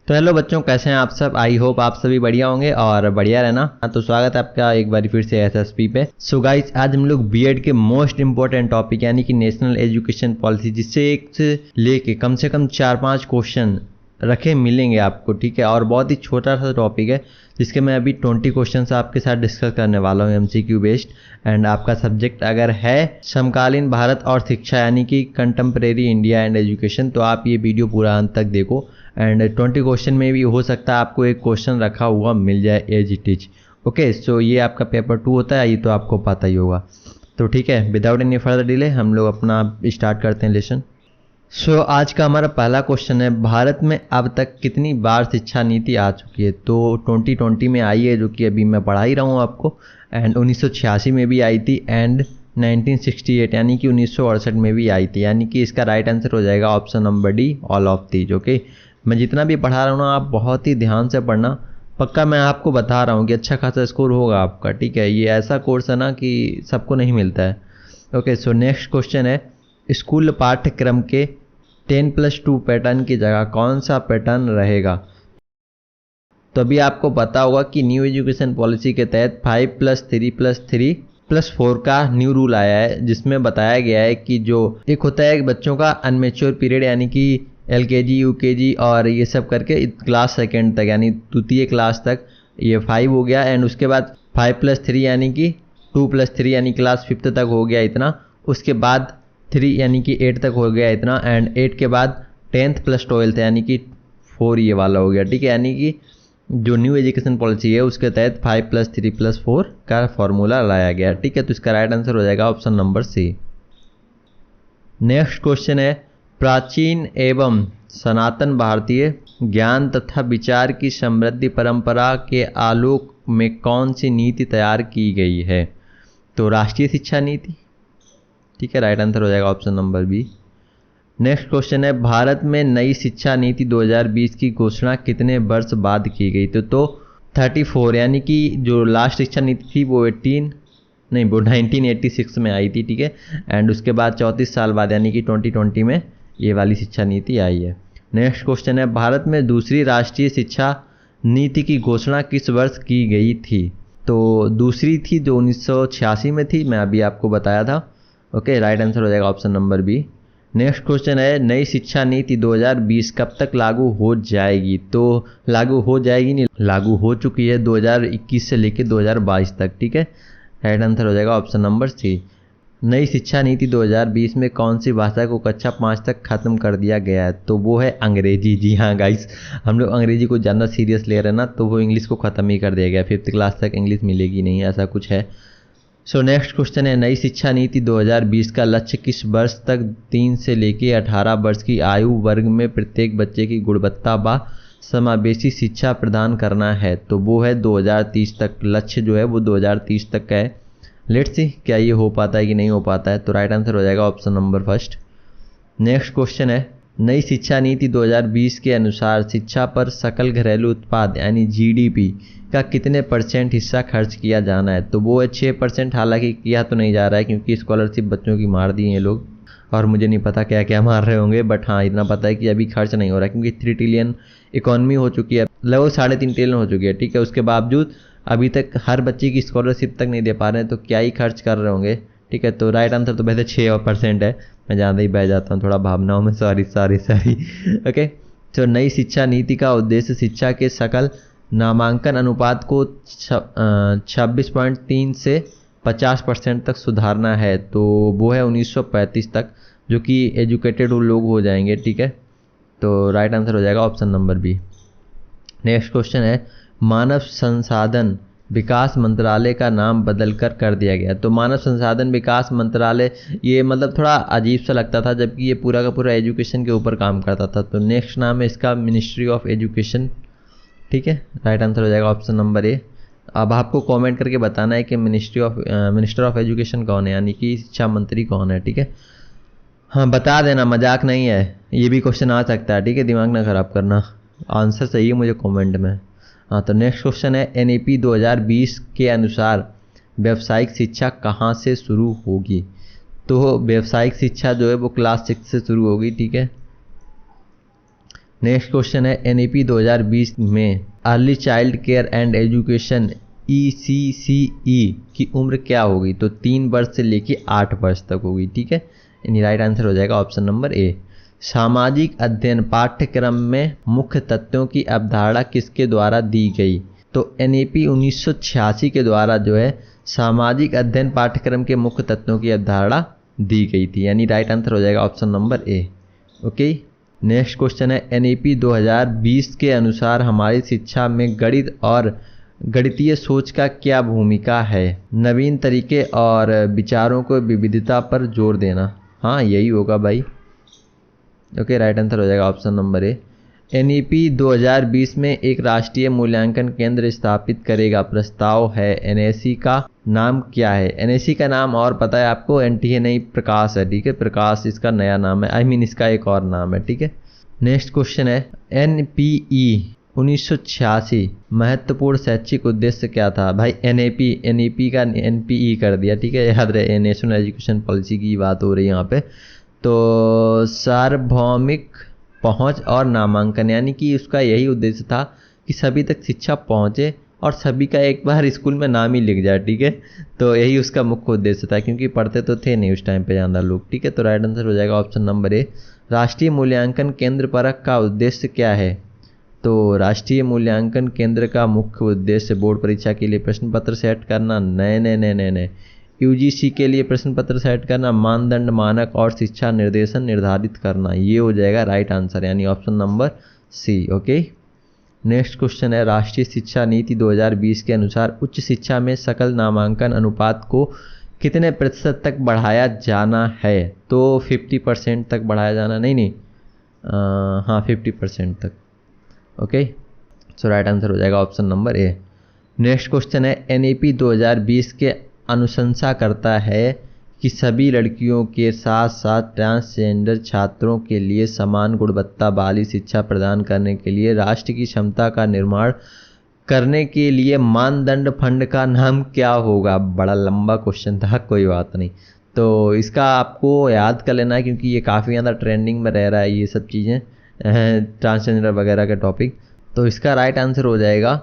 तो हेलो बच्चों, कैसे हैं आप सब। आई होप आप सभी बढ़िया होंगे और बढ़िया रहना। तो स्वागत है आपका एक बार फिर से एसएसपी पे। सो गाइस, आज हम लोग बीएड के मोस्ट इंपॉर्टेंट टॉपिक यानी कि नेशनल एजुकेशन पॉलिसी, जिससे एक से लेके कम से कम 4-5 क्वेश्चन रखे मिलेंगे आपको, ठीक है। और बहुत ही छोटा सा टॉपिक है जिसके मैं अभी 20 क्वेश्चन आपके साथ डिस्कस करने वाला हूँ, एमसीक्यू बेस्ड। एंड आपका सब्जेक्ट अगर है समकालीन भारत और शिक्षा यानी कि कंटेम्प्रेरी इंडिया एंड एजुकेशन, तो आप ये वीडियो पूरा अंत तक देखो। एंड 20 क्वेश्चन में भी हो सकता है आपको एक क्वेश्चन रखा हुआ मिल जाए एज इट इज। ओके, सो ये आपका पेपर 2 होता है, ये तो आपको पता ही होगा। तो ठीक है, विदाउट एनी फर्दर डिले हम लोग अपना स्टार्ट करते हैं लेसन। सो आज का हमारा पहला क्वेश्चन है, भारत में अब तक कितनी बार शिक्षा नीति आ चुकी है। तो 2020 में आई है, जो कि अभी मैं पढ़ा ही रहा हूँ आपको। एंड 1986 में भी आई थी, एंड 1968 यानी कि 1968 में भी आई थी। यानी कि इसका राइट आंसर हो जाएगा option number D, all of these. Okay, मैं जितना भी पढ़ा रहा हूँ ना, आप बहुत ही ध्यान से पढ़ना। पक्का मैं आपको बता रहा हूँ कि अच्छा खासा स्कोर होगा आपका, ठीक है। ये ऐसा कोर्स है ना कि सबको नहीं मिलता है। ओके, सो नेक्स्ट क्वेश्चन है, स्कूल पाठ्यक्रम के 10+2 पैटर्न की जगह कौन सा पैटर्न रहेगा। तो अभी आपको पता होगा कि न्यू एजुकेशन पॉलिसी के तहत 5+3+3+4 का न्यू रूल आया है, जिसमें बताया गया है कि जो एक होता है बच्चों का अनमेच्योर पीरियड, यानी कि एलकेजी यूकेजी और ये सब करके क्लास सेकेंड तक यानी द्वितीय क्लास तक, ये 5 हो गया। एंड उसके बाद 5+3 यानी कि 2+3 यानी क्लास 5th तक हो गया इतना। उसके बाद 3 यानी कि 8 तक हो गया इतना। एंड 8 के बाद 10th+12 यानी कि 4 ये वाला हो गया, ठीक है। यानी कि जो न्यू एजुकेशन पॉलिसी है उसके तहत 5+3+4 का फॉर्मूला लाया गया, ठीक है। तो इसका राइट आंसर हो जाएगा option number C. Next question है, प्राचीन एवं सनातन भारतीय ज्ञान तथा विचार की समृद्धि परंपरा के आलोक में कौन सी नीति तैयार की गई है। तो राष्ट्रीय शिक्षा नीति, ठीक है। राइट आंसर हो जाएगा option number B. Next question है, भारत में नई शिक्षा नीति 2020 की घोषणा कितने वर्ष बाद की गई। तो 34 यानी कि जो लास्ट शिक्षा नीति थी वो 1986 में आई थी, ठीक है। एंड उसके बाद 34 साल बाद यानी कि 2020 में ये वाली शिक्षा नीति आई है। नेक्स्ट क्वेश्चन है, भारत में दूसरी राष्ट्रीय शिक्षा नीति की घोषणा किस वर्ष की गई थी। तो दूसरी थी जो 1986 में थी, मैं अभी आपको बताया था। ओके, राइट आंसर हो जाएगा option number B. Next question है, नई शिक्षा नीति 2020 कब तक लागू हो जाएगी। तो लागू हो जाएगी नहीं, लागू हो चुकी है 2021 से लेकर 2022 तक, ठीक है। राइट आंसर हो जाएगा ऑप्शन नंबर सी। नई शिक्षा नीति 2020 में कौन सी भाषा को कक्षा 5 तक खत्म कर दिया गया है। तो वो है अंग्रेजी। जी हाँ गाइस, हम लोग अंग्रेजी को ज़्यादा सीरियस ले रहे हैं ना, तो वो इंग्लिश को ख़त्म ही कर दिया गया। 5th क्लास तक इंग्लिश मिलेगी नहीं, ऐसा कुछ है। सो नेक्स्ट क्वेश्चन है, नई शिक्षा नीति 2020 का लक्ष्य किस वर्ष तक 3 से लेकर 18 वर्ष की आयु वर्ग में प्रत्येक बच्चे की गुणवत्ता व समावेशी शिक्षा प्रदान करना है। तो वो है 2030 तक। लक्ष्य जो है वो 2030 तक का है। लेट्स सी क्या ये हो पाता है कि नहीं हो पाता है। तो राइट आंसर हो जाएगा option number first. Next question है, नई शिक्षा नीति 2020 के अनुसार शिक्षा पर सकल घरेलू उत्पाद यानी जीडीपी का कितने % हिस्सा खर्च किया जाना है। तो वो है 6%। हालांकि किया तो नहीं जा रहा है क्योंकि स्कॉलरशिप बच्चों की मार दी हैं लोग, और मुझे नहीं पता क्या क्या मार रहे होंगे, बट हाँ इतना पता है कि अभी खर्च नहीं हो रहा है क्योंकि 3 ट्रिलियन इकॉनमी हो चुकी है, लगभग 3.5 ट्रिलियन हो चुकी है, ठीक है। उसके बावजूद अभी तक हर बच्चे की स्कॉलरशिप तक नहीं दे पा रहे हैं, तो क्या ही खर्च कर रहे होंगे, ठीक है। तो राइट आंसर तो वैसे 6% है। मैं ज़्यादा ही बह जाता हूँ थोड़ा भावनाओं में, सॉरी। ओके, तो नई शिक्षा नीति का उद्देश्य शिक्षा के सकल नामांकन अनुपात को 26.3 से 50% तक सुधारना है। तो वो है 1935 तक, जो कि एजुकेटेड लोग हो जाएंगे, ठीक है। तो राइट आंसर हो जाएगा option number B. Next question है, मानव संसाधन विकास मंत्रालय का नाम बदलकर कर दिया गया। तो मानव संसाधन विकास मंत्रालय, ये मतलब थोड़ा अजीब सा लगता था, जबकि ये पूरा का पूरा एजुकेशन के ऊपर काम करता था। तो नेक्स्ट नाम है इसका मिनिस्ट्री ऑफ एजुकेशन, ठीक है। राइट आंसर हो जाएगा ऑप्शन नंबर ए। अब आपको कमेंट करके बताना है कि मिनिस्टर ऑफ एजुकेशन कौन है, यानी कि शिक्षा मंत्री कौन है, ठीक है। हाँ बता देना, मजाक नहीं है, ये भी क्वेश्चन आ सकता है, ठीक है। दिमाग ना खराब करना, आंसर चाहिए मुझे कमेंट में। हाँ, तो नेक्स्ट क्वेश्चन है, एनईपी 2020 के अनुसार व्यावसायिक शिक्षा कहाँ से शुरू होगी। तो व्यावसायिक शिक्षा जो है वो क्लास 6 से शुरू होगी, ठीक है। नेक्स्ट क्वेश्चन है NEP 2020 में early child care and education ECCE की उम्र क्या होगी? तो 3 वर्ष से लेके 8 वर्ष तक होगी। ठीक है, यानी राइट आंसर हो जाएगा ऑप्शन नंबर ए। सामाजिक अध्ययन पाठ्यक्रम में मुख्य तत्वों की अवधारणा किसके द्वारा दी गई? तो NEP 1986 के द्वारा जो है सामाजिक अध्ययन पाठ्यक्रम के मुख्य तत्वों की अवधारणा दी गई थी, यानी राइट आंसर हो जाएगा option number A. Okay, next question है NEP 2020 के अनुसार हमारी शिक्षा में गणित और गणितीय सोच का क्या भूमिका है? नवीन तरीके और विचारों को विविधता पर जोर देना। हाँ, यही होगा भाई। ओके, राइट आंसर हो जाएगा ऑप्शन नंबर ए। NEP 2020 में एक राष्ट्रीय मूल्यांकन केंद्र स्थापित करेगा प्रस्ताव है। NAC का नाम क्या है? NAC का नाम और पता है आपको? NTA नहीं, प्रकाश है। ठीक है, प्रकाश इसका नया नाम है, इसका एक और नाम है। ठीक है, नेक्स्ट क्वेश्चन है NPE 1986 महत्वपूर्ण शैक्षिक उद्देश्य क्या था? भाई NAP का NPE कर दिया। ठीक है, याद रहे, नेशनल एजुकेशन पॉलिसी की बात हो रही है यहाँ पे। तो सार्वभौमिक पहुंच और नामांकन, यानी कि उसका यही उद्देश्य था कि सभी तक शिक्षा पहुंचे और सभी का एक बार स्कूल में नाम ही लिख जाए। ठीक है, तो यही उसका मुख्य उद्देश्य था, क्योंकि पढ़ते तो थे नहीं उस टाइम पे ज़्यादा लोग। ठीक है, तो राइट आंसर हो जाएगा ऑप्शन नंबर ए। राष्ट्रीय मूल्यांकन केंद्र परख का उद्देश्य क्या है? तो राष्ट्रीय मूल्यांकन केंद्र का मुख्य उद्देश्य बोर्ड परीक्षा के लिए प्रश्न पत्र सेट करना, नए UGC के लिए प्रश्न पत्र सेट करना, मानदंड मानक और शिक्षा निर्देशन निर्धारित करना। ये हो जाएगा राइट आंसर, यानी option number C. Okay, next question है राष्ट्रीय शिक्षा नीति 2020 के अनुसार उच्च शिक्षा में सकल नामांकन अनुपात को कितने प्रतिशत तक बढ़ाया जाना है? तो 50% तक बढ़ाया जाना, नहीं, हाँ 50% तक। ओके, सो राइट आंसर हो जाएगा option number A. Next question है NEP 2020 के अनुशंसा करता है कि सभी लड़कियों के साथ साथ ट्रांसजेंडर छात्रों के लिए समान गुणवत्ता वाली शिक्षा प्रदान करने के लिए राष्ट्र की क्षमता का निर्माण करने के लिए मानदंड फंड का नाम क्या होगा? बड़ा लंबा क्वेश्चन था, कोई बात नहीं। तो इसका आपको याद कर लेना है, क्योंकि ये काफ़ी ज़्यादा ट्रेंडिंग में रह रहा है ये सब चीज़ें, ट्रांसजेंडर वगैरह का टॉपिक। तो इसका राइट आंसर हो जाएगा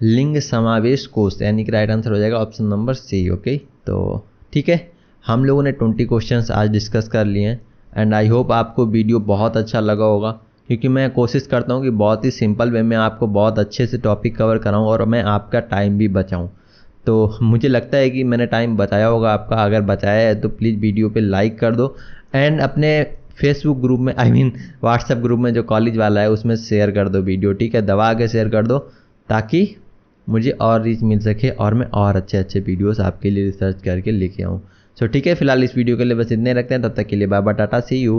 लिंग समावेश कोष, यानी कि राइट आंसर हो जाएगा ऑप्शन नंबर सी। ओके, तो ठीक है, हम लोगों ने 20 क्वेश्चंस आज डिस्कस कर लिए हैं एंड आई होप आपको वीडियो बहुत अच्छा लगा होगा, क्योंकि मैं कोशिश करता हूँ कि बहुत ही सिंपल वे में आपको बहुत अच्छे से टॉपिक कवर कराऊँ और मैं आपका टाइम भी बचाऊँ। तो मुझे लगता है कि मैंने टाइम बचाया होगा आपका। अगर बचाया है तो प्लीज़ वीडियो पे लाइक कर दो एंड अपने फेसबुक ग्रुप में, व्हाट्सएप ग्रुप में जो कॉलेज वाला है उसमें शेयर कर दो वीडियो। ठीक है, दबा के शेयर कर दो ताकि मुझे और रीच मिल सके और मैं और अच्छे वीडियोस आपके लिए रिसर्च करके लेके आऊँ। सो ठीक है, फिलहाल इस वीडियो के लिए बस इतने रखते हैं। तब तक के लिए bye bye, tata, see you.